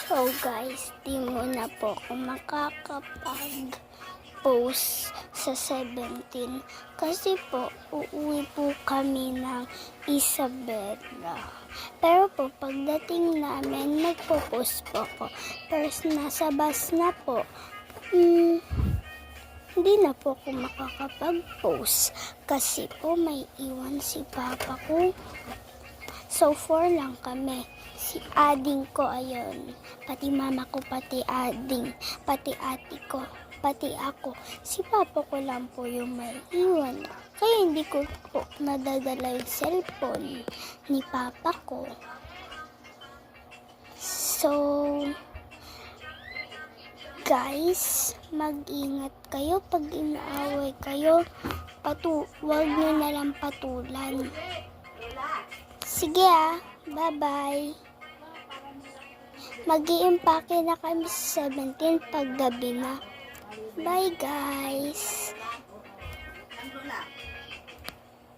So guys, di muna po ako makakapag-post sa 17 kasi po uuwi po kami ng Isabela. Pero po pagdating namin, magpo-post po ako. Pero nasa bus na po, hindi na po ako makakapag-post kasi po may iwan si papa ko. So 4 lang kami. Si ading ko, ayun. Pati mama ko, pati ading. Pati ate ko, pati ako. Si papa ko lang po yung may iwan. Kaya hindi ko po nadadala yung cellphone ni papa ko. So, guys, mag-ingat kayo pag inaaway kayo. Huwag nyo nalang patulan. Sige bye-bye. Mag-iimpake na kami sa 17 pag gabi na. Bye guys.